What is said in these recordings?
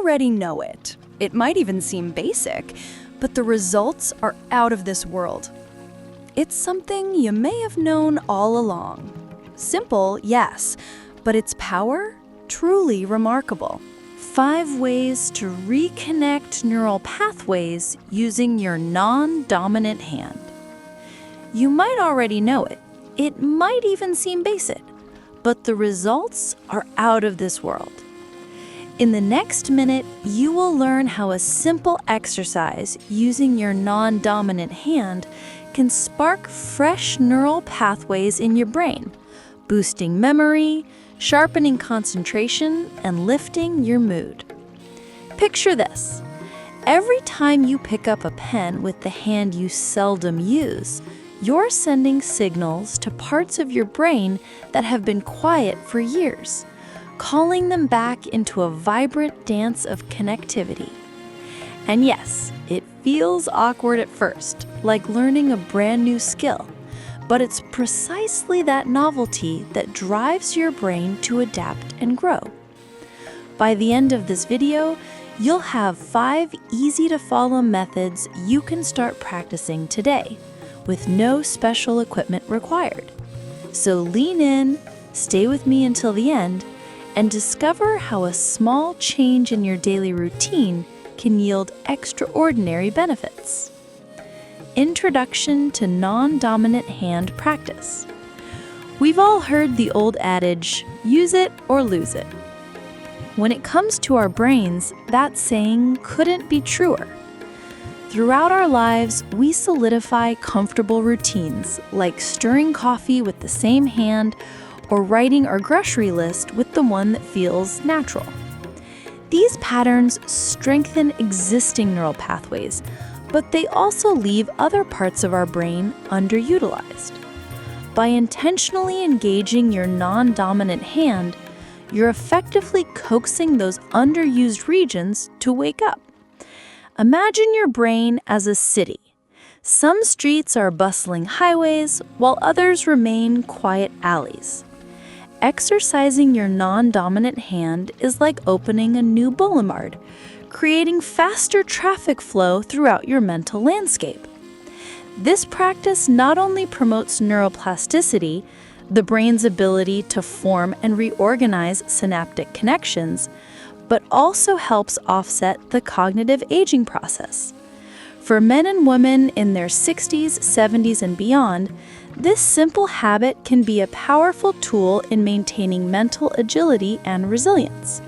already know it. It might even seem basic, but the results are out of this world. It's something you may have known all along. Simple, yes, but its power? Truly remarkable. 5 ways to reconnect neural pathways using your non-dominant hand. You might already know it. It might even seem basic, but the results are out of this world. In the next minute, you will learn how a simple exercise using your non-dominant hand can spark fresh neural pathways in your brain, boosting memory, sharpening concentration, and lifting your mood. Picture this. Every time you pick up a pen with the hand you seldom use, you're sending signals to parts of your brain that have been quiet for years, calling them back into a vibrant dance of connectivity. And yes, it feels awkward at first, like learning a brand new skill, but it's precisely that novelty that drives your brain to adapt and grow. By the end of this video, you'll have 5 easy-to-follow methods you can start practicing today, with no special equipment required. So lean in, stay with me until the end, and discover how a small change in your daily routine can yield extraordinary benefits. Introduction to non-dominant hand practice. We've all heard the old adage, use it or lose it. When it comes to our brains, that saying couldn't be truer. Throughout our lives, we solidify comfortable routines like stirring coffee with the same hand or writing our grocery list with the one that feels natural. These patterns strengthen existing neural pathways, but they also leave other parts of our brain underutilized. By intentionally engaging your non-dominant hand, you're effectively coaxing those underused regions to wake up. Imagine your brain as a city. Some streets are bustling highways, while others remain quiet alleys. Exercising your non-dominant hand is like opening a new boulevard, creating faster traffic flow throughout your mental landscape. This practice not only promotes neuroplasticity, the brain's ability to form and reorganize synaptic connections, but also helps offset the cognitive aging process. For men and women in their 60s, 70s, and beyond, this simple habit can be a powerful tool in maintaining mental agility and resilience.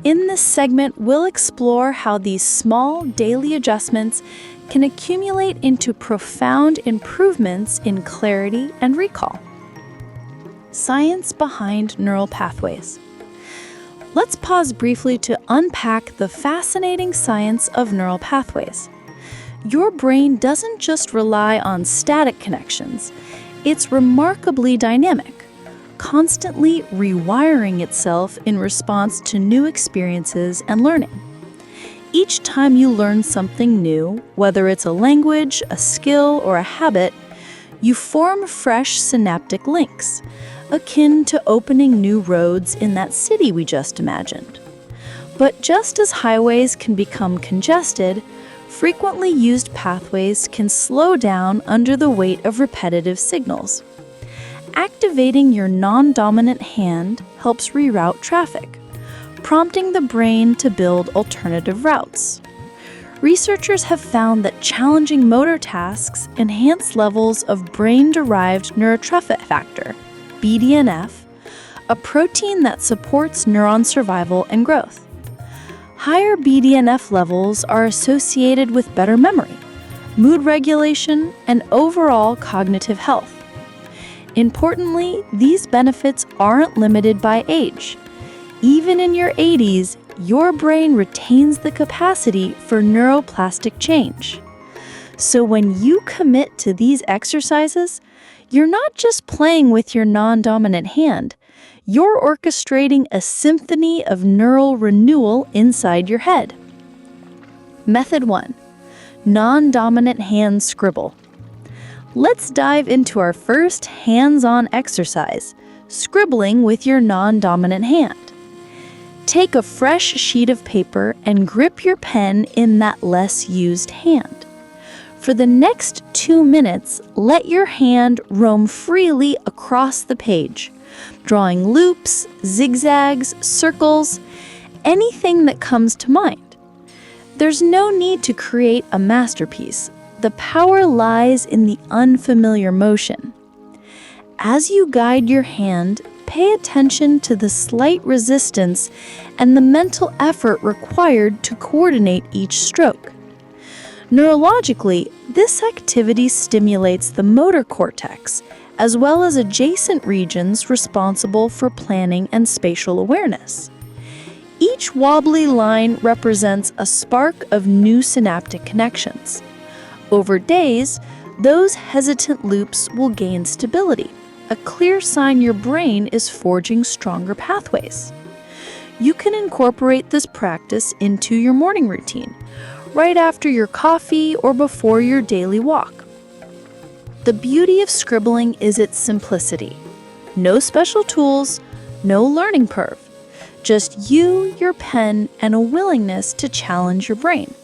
In this segment, we'll explore how these small daily adjustments can accumulate into profound improvements in clarity and recall. Science behind neural pathways. Let's pause briefly to unpack the fascinating science of neural pathways. Your brain doesn't just rely on static connections, it's remarkably dynamic, constantly rewiring itself in response to new experiences and learning. Each time you learn something new, whether it's a language, a skill, or a habit, you form fresh synaptic links, akin to opening new roads in that city we just imagined. But just as highways can become congested, frequently used pathways can slow down under the weight of repetitive signals. Activating your non-dominant hand helps reroute traffic, prompting the brain to build alternative routes. Researchers have found that challenging motor tasks enhance levels of brain-derived neurotrophic factor, BDNF, a protein that supports neuron survival and growth. Higher BDNF levels are associated with better memory, mood regulation, and overall cognitive health. Importantly, these benefits aren't limited by age. Even in your 80s, your brain retains the capacity for neuroplastic change. So when you commit to these exercises, you're not just playing with your non-dominant hand, you're orchestrating a symphony of neural renewal inside your head. Method 1. Non-dominant hand scribble. Let's dive into our first hands-on exercise, scribbling with your non-dominant hand. Take a fresh sheet of paper and grip your pen in that less used hand. For the next 2 minutes, let your hand roam freely across the page, drawing loops, zigzags, circles, anything that comes to mind. There's no need to create a masterpiece. The power lies in the unfamiliar motion. As you guide your hand, pay attention to the slight resistance and the mental effort required to coordinate each stroke. Neurologically, this activity stimulates the motor cortex, as well as adjacent regions responsible for planning and spatial awareness. Each wobbly line represents a spark of new synaptic connections. Over days, those hesitant loops will gain stability, a clear sign your brain is forging stronger pathways. You can incorporate this practice into your morning routine, right after your coffee or before your daily walk. The beauty of scribbling is its simplicity. No special tools, no learning curve. Just you, your pen, and a willingness to challenge your brain.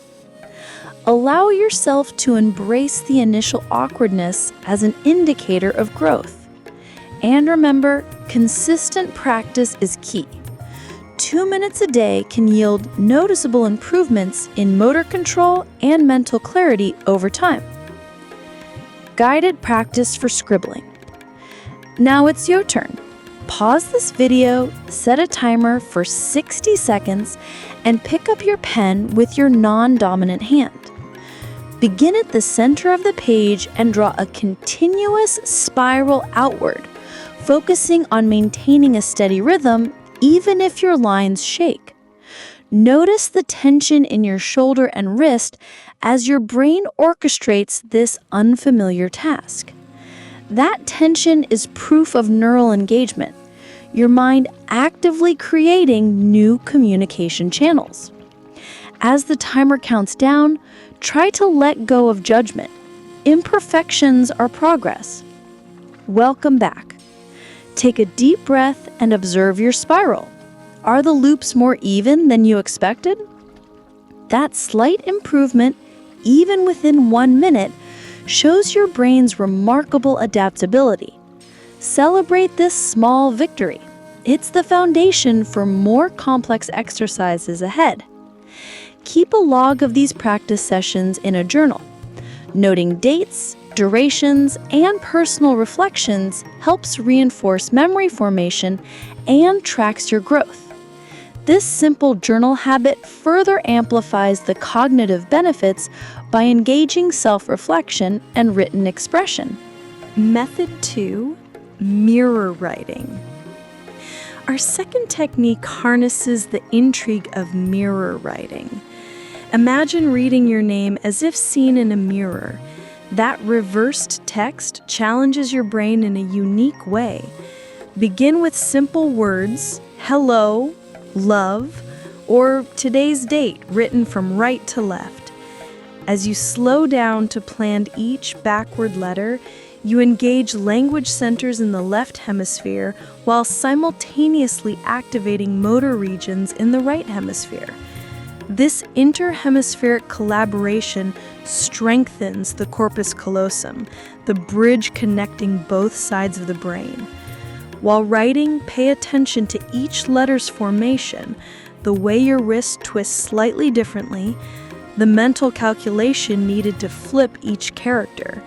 Allow yourself to embrace the initial awkwardness as an indicator of growth. And remember, consistent practice is key. 2 minutes a day can yield noticeable improvements in motor control and mental clarity over time. Guided practice for scribbling. Now it's your turn. Pause this video, set a timer for 60 seconds, and pick up your pen with your non-dominant hand. Begin at the center of the page and draw a continuous spiral outward, focusing on maintaining a steady rhythm even if your lines shake. Notice the tension in your shoulder and wrist as your brain orchestrates this unfamiliar task. That tension is proof of neural engagement, your mind actively creating new communication channels. As the timer counts down, try to let go of judgment. Imperfections are progress. Welcome back. Take a deep breath and observe your spiral. Are the loops more even than you expected? That slight improvement, even within 1 minute, shows your brain's remarkable adaptability. Celebrate this small victory. It's the foundation for more complex exercises ahead. Keep a log of these practice sessions in a journal. Noting dates, durations, and personal reflections helps reinforce memory formation and tracks your growth. This simple journal habit further amplifies the cognitive benefits by engaging self-reflection and written expression. Method 2, mirror writing. Our second technique harnesses the intrigue of mirror writing. Imagine reading your name as if seen in a mirror. That reversed text challenges your brain in a unique way. Begin with simple words, hello, love, or today's date written from right to left. As you slow down to plan each backward letter, you engage language centers in the left hemisphere while simultaneously activating motor regions in the right hemisphere. This interhemispheric collaboration strengthens the corpus callosum, the bridge connecting both sides of the brain. While writing, pay attention to each letter's formation, the way your wrist twists slightly differently, the mental calculation needed to flip each character.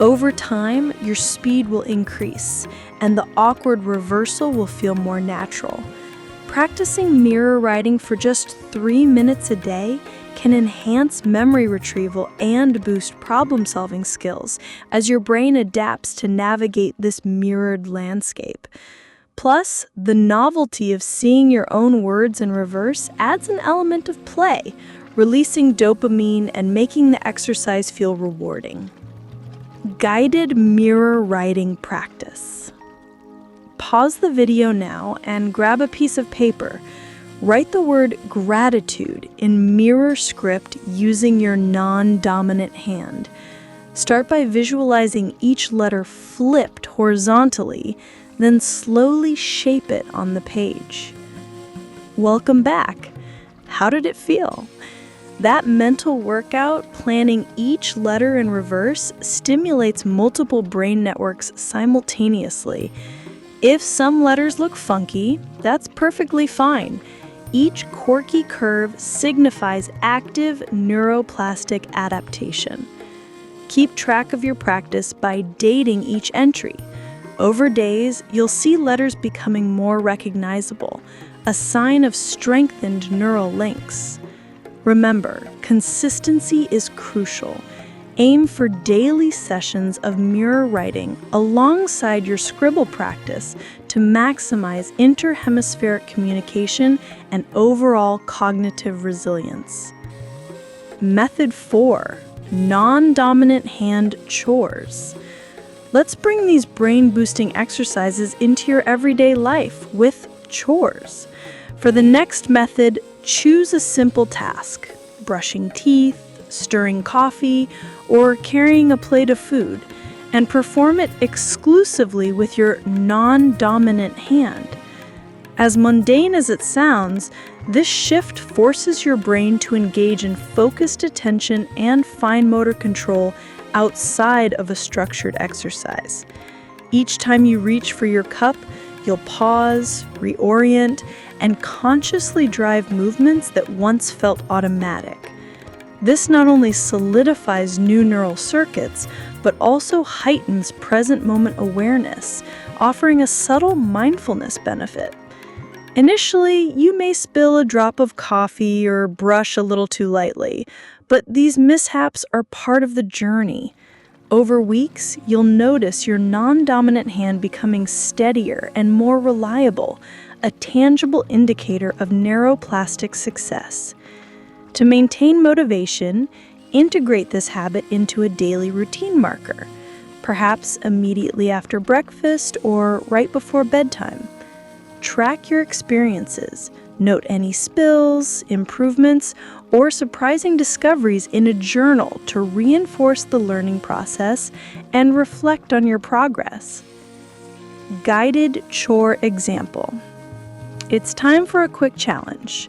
Over time, your speed will increase, and the awkward reversal will feel more natural. Practicing mirror writing for just 3 minutes a day can enhance memory retrieval and boost problem-solving skills as your brain adapts to navigate this mirrored landscape. Plus, the novelty of seeing your own words in reverse adds an element of play, releasing dopamine and making the exercise feel rewarding. Guided mirror writing practice. Pause the video now and grab a piece of paper. Write the word gratitude in mirror script using your non-dominant hand. Start by visualizing each letter flipped horizontally, then slowly shape it on the page. Welcome back. How did it feel? That mental workout, planning each letter in reverse, stimulates multiple brain networks simultaneously. If some letters look funky, that's perfectly fine. Each quirky curve signifies active neuroplastic adaptation. Keep track of your practice by dating each entry. Over days, you'll see letters becoming more recognizable, a sign of strengthened neural links. Remember, consistency is crucial. Aim for daily sessions of mirror writing alongside your scribble practice to maximize interhemispheric communication and overall cognitive resilience. Method 4, non-dominant hand chores. Let's bring these brain-boosting exercises into your everyday life with chores. For the next method, choose a simple task: brushing teeth, stirring coffee, or carrying a plate of food, and perform it exclusively with your non-dominant hand. As mundane as it sounds, this shift forces your brain to engage in focused attention and fine motor control outside of a structured exercise. Each time you reach for your cup, you'll pause, reorient, and consciously drive movements that once felt automatic. This not only solidifies new neural circuits, but also heightens present moment awareness, offering a subtle mindfulness benefit. Initially, you may spill a drop of coffee or brush a little too lightly, but these mishaps are part of the journey. Over weeks, you'll notice your non-dominant hand becoming steadier and more reliable, a tangible indicator of neuroplastic success. To maintain motivation, integrate this habit into a daily routine marker, perhaps immediately after breakfast or right before bedtime. Track your experiences, note any spills, improvements, or surprising discoveries in a journal to reinforce the learning process and reflect on your progress. Guided chore example. It's time for a quick challenge.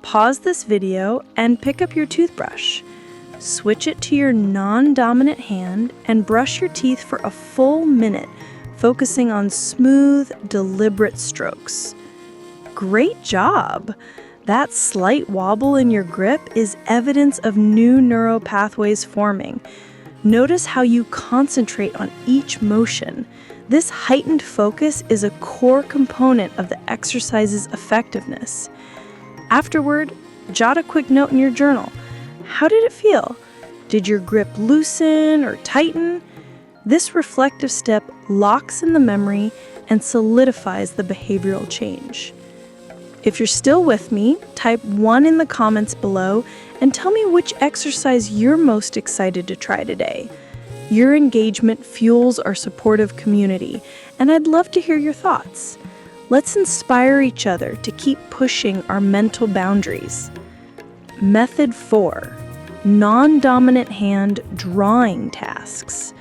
Pause this video and pick up your toothbrush. Switch it to your non-dominant hand and brush your teeth for a full minute, focusing on smooth, deliberate strokes. Great job! That slight wobble in your grip is evidence of new neural pathways forming. Notice how you concentrate on each motion. This heightened focus is a core component of the exercise's effectiveness. Afterward, jot a quick note in your journal. How did it feel? Did your grip loosen or tighten? This reflective step locks in the memory and solidifies the behavioral change. If you're still with me, type 1 in the comments below and tell me which exercise you're most excited to try today. Your engagement fuels our supportive community, and I'd love to hear your thoughts. Let's inspire each other to keep pushing our mental boundaries. Method 4, non-dominant hand drawing tasks.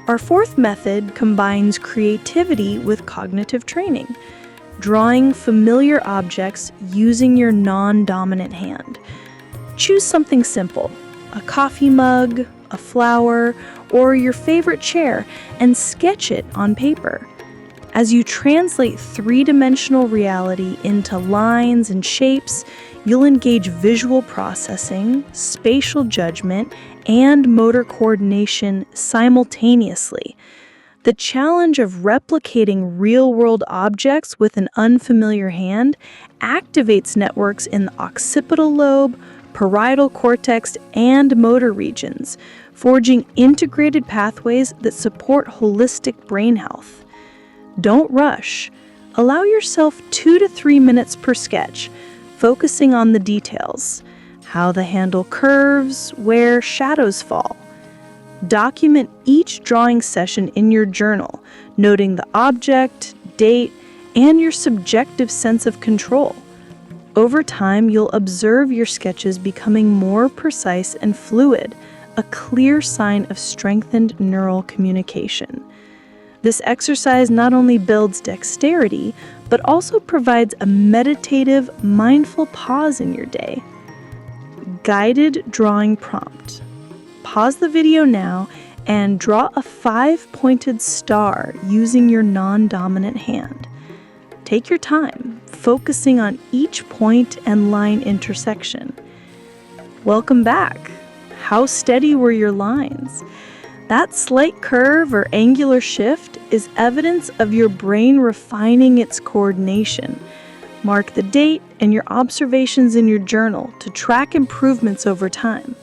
Our fourth method combines creativity with cognitive training, drawing familiar objects using your non-dominant hand. Choose something simple, a coffee mug, a flower, or your favorite chair, and sketch it on paper. As you translate three-dimensional reality into lines and shapes, you'll engage visual processing, spatial judgment, and motor coordination simultaneously. The challenge of replicating real-world objects with an unfamiliar hand activates networks in the occipital lobe, parietal cortex, and motor regions, forging integrated pathways that support holistic brain health. Don't rush. Allow yourself 2 to 3 minutes per sketch, focusing on the details, how the handle curves, where shadows fall. Document each drawing session in your journal, noting the object, date, and your subjective sense of control. Over time, you'll observe your sketches becoming more precise and fluid, a clear sign of strengthened neural communication. This exercise not only builds dexterity, but also provides a meditative, mindful pause in your day. Guided drawing prompt. Pause the video now and draw a 5-pointed star using your non-dominant hand. Take your time, focusing on each point and line intersection. Welcome back. How steady were your lines? That slight curve or angular shift is evidence of your brain refining its coordination. Mark the date and your observations in your journal to track improvements over time.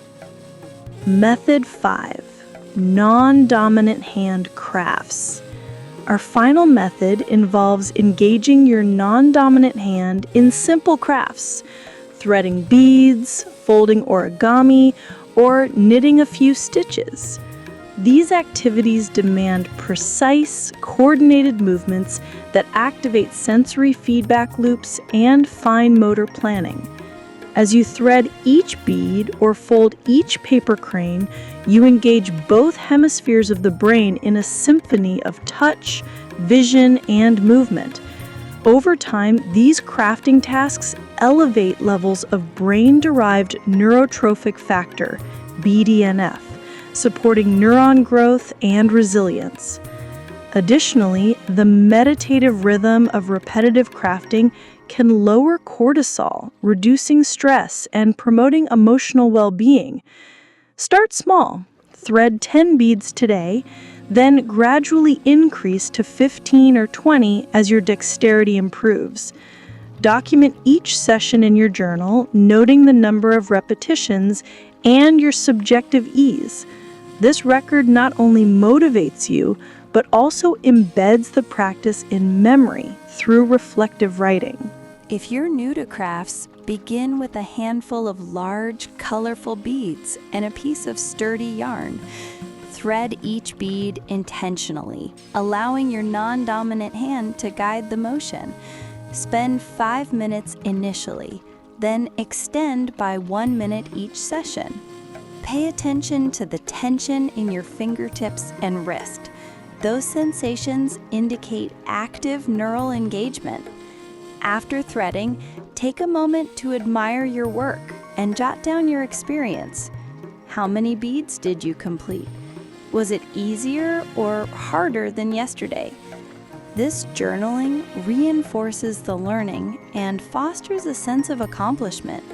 Method 5. Non-dominant hand crafts. Our final method involves engaging your non-dominant hand in simple crafts, threading beads, folding origami, or knitting a few stitches. These activities demand precise, coordinated movements that activate sensory feedback loops and fine motor planning. As you thread each bead or fold each paper crane, you engage both hemispheres of the brain in a symphony of touch, vision, and movement. Over time, these crafting tasks elevate levels of brain-derived neurotrophic factor, BDNF, supporting neuron growth and resilience. Additionally, the meditative rhythm of repetitive crafting can lower cortisol, reducing stress and promoting emotional well-being. Start small. Thread 10 beads today, then gradually increase to 15 or 20 as your dexterity improves. Document each session in your journal, noting the number of repetitions and your subjective ease. This record not only motivates you, but also embeds the practice in memory through reflective writing. If you're new to crafts, begin with a handful of large, colorful beads and a piece of sturdy yarn. Thread each bead intentionally, allowing your non-dominant hand to guide the motion. Spend 5 minutes initially, then extend by 1 minute each session. Pay attention to the tension in your fingertips and wrist. Those sensations indicate active neural engagement. After threading, take a moment to admire your work and jot down your experience. How many beads did you complete? Was it easier or harder than yesterday? This journaling reinforces the learning and fosters a sense of accomplishment.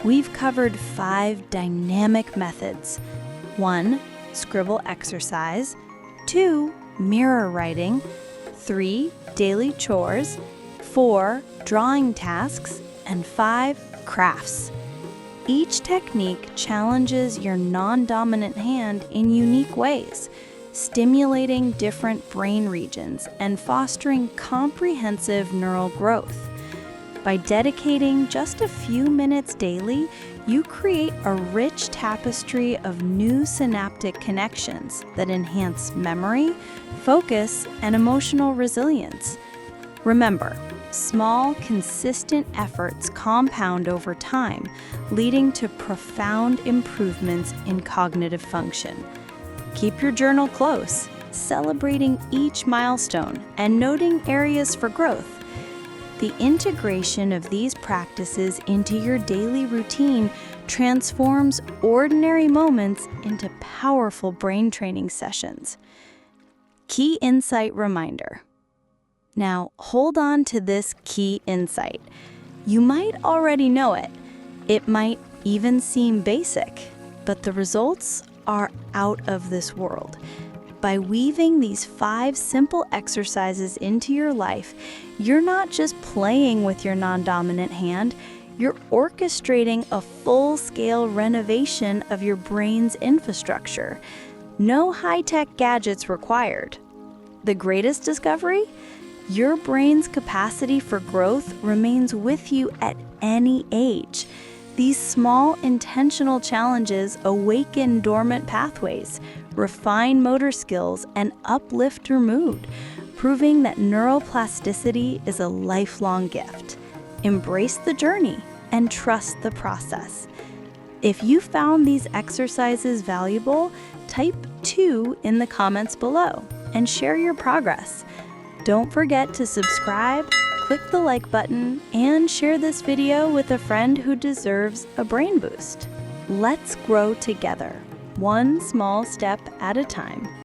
We've covered 5 dynamic methods. 1. Scribble exercise. 2. Mirror writing. 3. Daily chores. 4. Drawing tasks. And 5. Crafts. Each technique challenges your non-dominant hand in unique ways, stimulating different brain regions and fostering comprehensive neural growth. By dedicating just a few minutes daily, you create a rich tapestry of new synaptic connections that enhance memory, focus, and emotional resilience. Remember, small, consistent efforts compound over time, leading to profound improvements in cognitive function. Keep your journal close, celebrating each milestone and noting areas for growth. The integration of these practices into your daily routine transforms ordinary moments into powerful brain training sessions. Key insight reminder. Now, hold on to this key insight. You might already know it. It might even seem basic, but the results are out of this world. By weaving these 5 simple exercises into your life, you're not just playing with your non-dominant hand, you're orchestrating a full-scale renovation of your brain's infrastructure. No high-tech gadgets required. The greatest discovery? Your brain's capacity for growth remains with you at any age. These small, intentional challenges awaken dormant pathways, refine motor skills, and uplift your mood, proving that neuroplasticity is a lifelong gift. Embrace the journey and trust the process. If you found these exercises valuable, type 2 in the comments below. and share your progress. Don't forget to subscribe, click the like button, and share this video with a friend who deserves a brain boost. Let's grow together, one small step at a time.